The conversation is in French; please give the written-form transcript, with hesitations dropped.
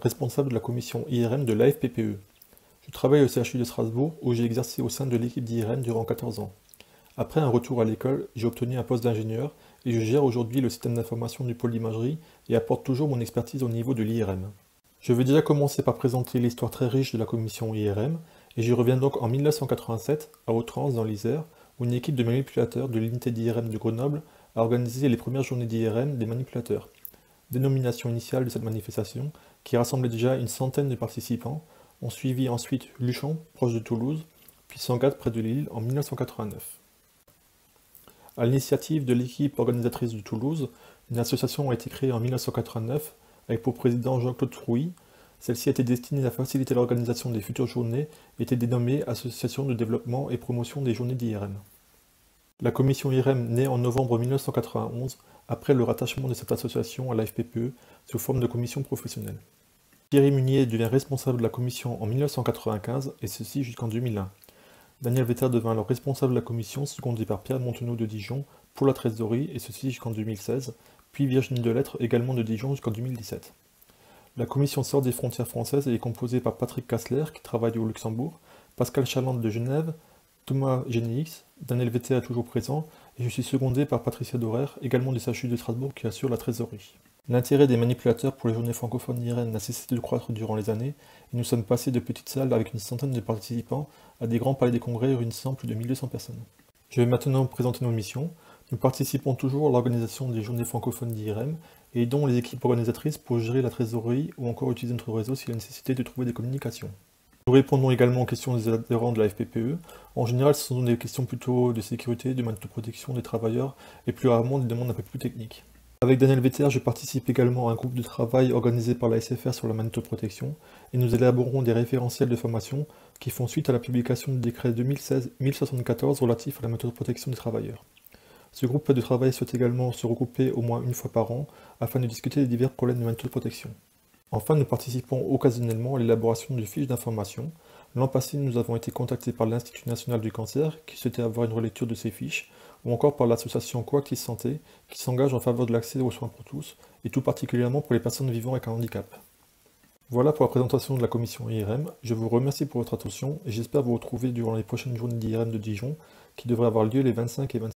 responsable de la commission IRM de l'AFPPE. Je travaille au CHU de Strasbourg où j'ai exercé au sein de l'équipe d'IRM durant 14 ans. Après un retour à l'école, j'ai obtenu un poste d'ingénieur et je gère aujourd'hui le système d'information du pôle d'imagerie et apporte toujours mon expertise au niveau de l'IRM. Je vais déjà commencer par présenter l'histoire très riche de la commission IRM et j'y reviens donc en 1987 à Autrans dans l'Isère où une équipe de manipulateurs de l'unité d'IRM de Grenoble a organisé les premières journées d'IRM des manipulateurs. Dénomination initiale de cette manifestation, qui rassemblait déjà une centaine de participants, ont suivi ensuite Luchon, proche de Toulouse, puis Sangatte près de Lille en 1989. À l'initiative de l'équipe organisatrice de Toulouse, une association a été créée en 1989 avec pour président Jean-Claude Trouy. Celle-ci était destinée à faciliter l'organisation des futures journées et était dénommée Association de développement et promotion des journées d'IRM. La commission IRM naît en novembre 1991 après le rattachement de cette association à la FPPE sous forme de commission professionnelle. Thierry Munier devient responsable de la commission en 1995 et ceci jusqu'en 2001. Daniel Vetter devint alors responsable de la commission, secondé par Pierre Montenot de Dijon pour la trésorerie et ceci jusqu'en 2016, puis Virginie Delettre également de Dijon jusqu'en 2017. La commission sort des frontières françaises et est composée par Patrick Kassler qui travaille au Luxembourg, Pascal Chalande de Genève, Thomas Génix, Daniel Vetter est toujours présent, et je suis secondé par Patricia Dorer, également du CHU de Strasbourg, qui assure la trésorerie. L'intérêt des manipulateurs pour les journées francophones d'IRM n'a cessé de croître durant les années, et nous sommes passés de petites salles avec une centaine de participants à des grands palais des congrès réunissant plus de 1200 personnes. Je vais maintenant présenter nos missions. Nous participons toujours à l'organisation des journées francophones d'IRM, et aidons les équipes organisatrices pour gérer la trésorerie ou encore utiliser notre réseau s'il y a nécessité de trouver des communications. Nous répondons également aux questions des adhérents de la FPPE. En général, ce sont des questions plutôt de sécurité, de protection des travailleurs, et plus rarement des demandes un peu plus techniques. Avec Daniel Vetter, je participe également à un groupe de travail organisé par la SFR sur la magnétoprotection, et nous élaborons des référentiels de formation qui font suite à la publication du décret 2016-1074 relatif à la magnétoprotection des travailleurs. Ce groupe de travail souhaite également se regrouper au moins une fois par an afin de discuter des divers problèmes de magnétoprotection. Enfin, nous participons occasionnellement à l'élaboration de fiches d'information. L'an passé, nous avons été contactés par l'Institut national du cancer, qui souhaitait avoir une relecture de ces fiches, ou encore par l'association Coactis Santé, qui s'engage en faveur de l'accès aux soins pour tous, et tout particulièrement pour les personnes vivant avec un handicap. Voilà pour la présentation de la commission IRM. Je vous remercie pour votre attention, et j'espère vous retrouver durant les prochaines journées d'IRM de Dijon, qui devraient avoir lieu les 25 et 26